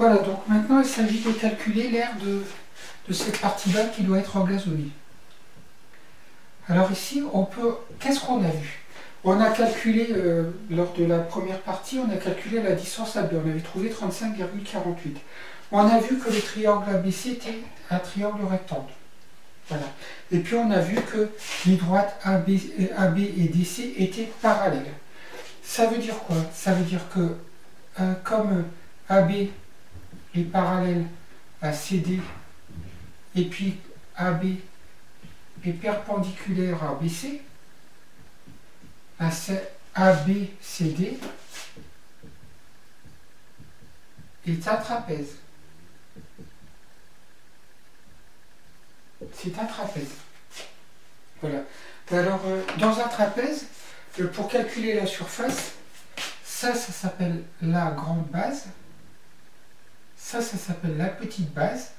Voilà, donc maintenant il s'agit de calculer l'aire de cette partie-là qui doit être engazonnée. Alors ici, on peut. Qu'est-ce qu'on a vu? On a calculé, lors de la première partie, on a calculé la distance AB. On avait trouvé 35,48. On a vu que le triangle ABC était un triangle rectangle. Voilà. Et puis on a vu que les droites AB et DC étaient parallèles. Ça veut dire quoi? Ça veut dire que comme AB est parallèle à CD et puis AB est perpendiculaire à BC, ABCD est un trapèze. C'est un trapèze. Voilà. Alors, dans un trapèze, pour calculer la surface, ça s'appelle la grande base. Ça s'appelle la petite base.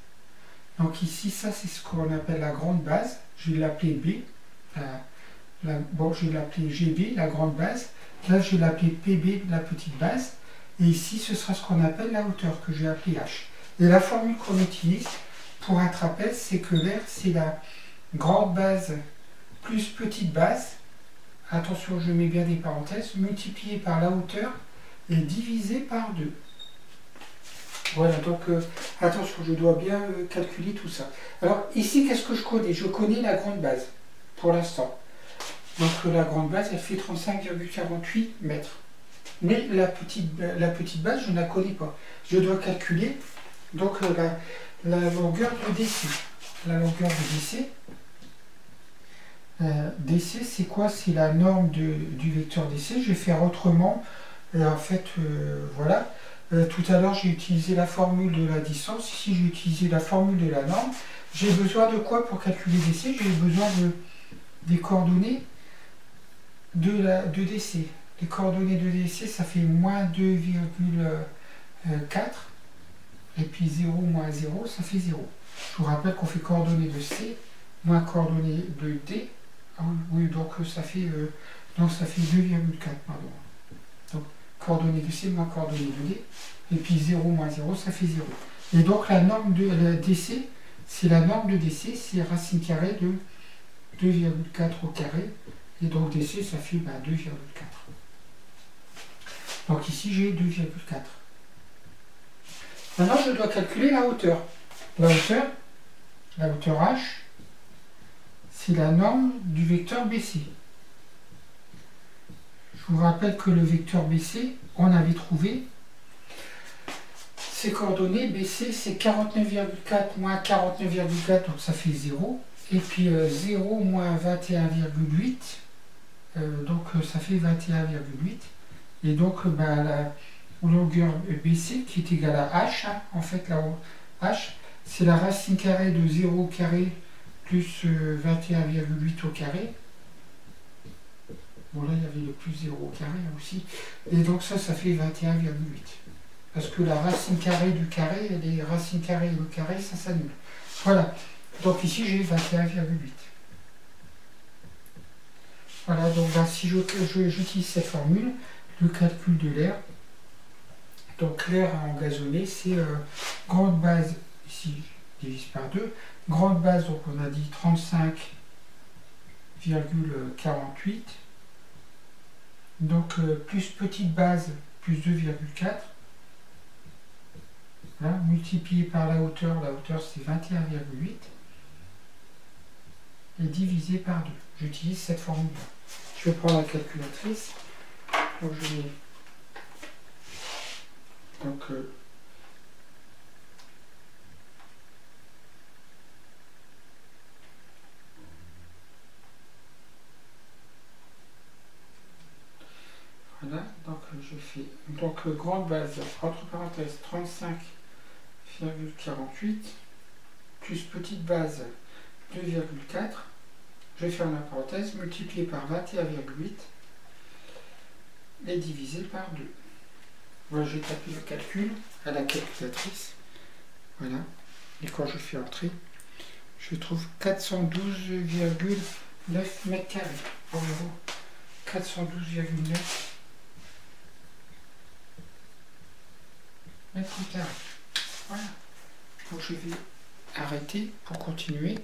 Donc ici, ça, c'est ce qu'on appelle la grande base. Je vais l'appeler B. Bon, je vais l'appeler GB, la grande base. Là, je vais l'appeler PB, la petite base. Et ici, ce sera ce qu'on appelle la hauteur, que je vais appeler H. Et la formule qu'on utilise pour un trapèze, c'est que l'aire, c'est la grande base plus petite base. Attention, je mets bien des parenthèses. Multiplié par la hauteur et divisé par 2. Voilà, donc attention, je dois bien calculer tout ça. Alors ici, qu'est-ce que je connais? Je connais la grande base, pour l'instant. Donc la grande base, elle fait 35,48 mètres. Mais la petite base, je ne la connais pas. Je dois calculer donc la longueur de DC. La longueur de DC. DC, c'est quoi? C'est la norme du vecteur DC. Je vais faire autrement. En fait, voilà. Tout à l'heure, j'ai utilisé la formule de la distance. Ici, j'ai utilisé la formule de la norme. J'ai besoin de quoi pour calculer DC? J'ai besoin des coordonnées de DC. Les coordonnées de DC, ça fait moins 2,4. Et puis 0 moins 0, ça fait 0. Je vous rappelle qu'on fait coordonnées de C moins coordonnées de D. Ah oui, donc ça fait 2,4, pardon. Donc, coordonnées de C moins coordonnées de D. Et puis 0 moins 0, ça fait 0. Et donc la norme de la DC, c'est la norme de DC, c'est racine carrée de 2,4 au carré. Et donc DC, ça fait 2,4. Donc ici, j'ai 2,4. Maintenant, je dois calculer la hauteur. La hauteur H, c'est la norme du vecteur BC. Je vous rappelle que le vecteur BC, on avait trouvé ses coordonnées. BC, c'est 49,4 moins 49,4, donc ça fait 0. Et puis 0 moins 21,8, donc ça fait 21,8. Et donc la longueur BC qui est égale à H, hein, en fait là H, c'est la racine carrée de 0 au carré plus 21,8 au carré. Bon là il y avait le plus 0 au carré aussi. Et donc ça fait 21,8. Parce que la racine carrée du carré, et les racines carrées et le carré, ça s'annule. Voilà. Donc ici j'ai 21,8. Voilà, donc si j'utilise cette formule, le calcul de l'aire. Donc l'aire à engazonner, c'est grande base, ici je divise par 2. Grande base, donc on a dit 35,48. Donc plus petite base, plus 2,4. Voilà, multiplié par la hauteur c'est 21,8. Et divisé par 2. J'utilise cette formule. Je vais prendre la calculatrice. Donc je vais... Donc, voilà, donc je fais grande base, entre parenthèses, 35,48 plus petite base 2,4. Je vais faire la parenthèse, multiplié par 21,8 et divisé par 2. Voilà, j'ai tapé le calcul à la calculatrice. Voilà. Et quand je fais entrer, je trouve 412,9 mètres carrés. Environ 412,9 mètres carrés. Voilà. Donc je vais arrêter pour continuer.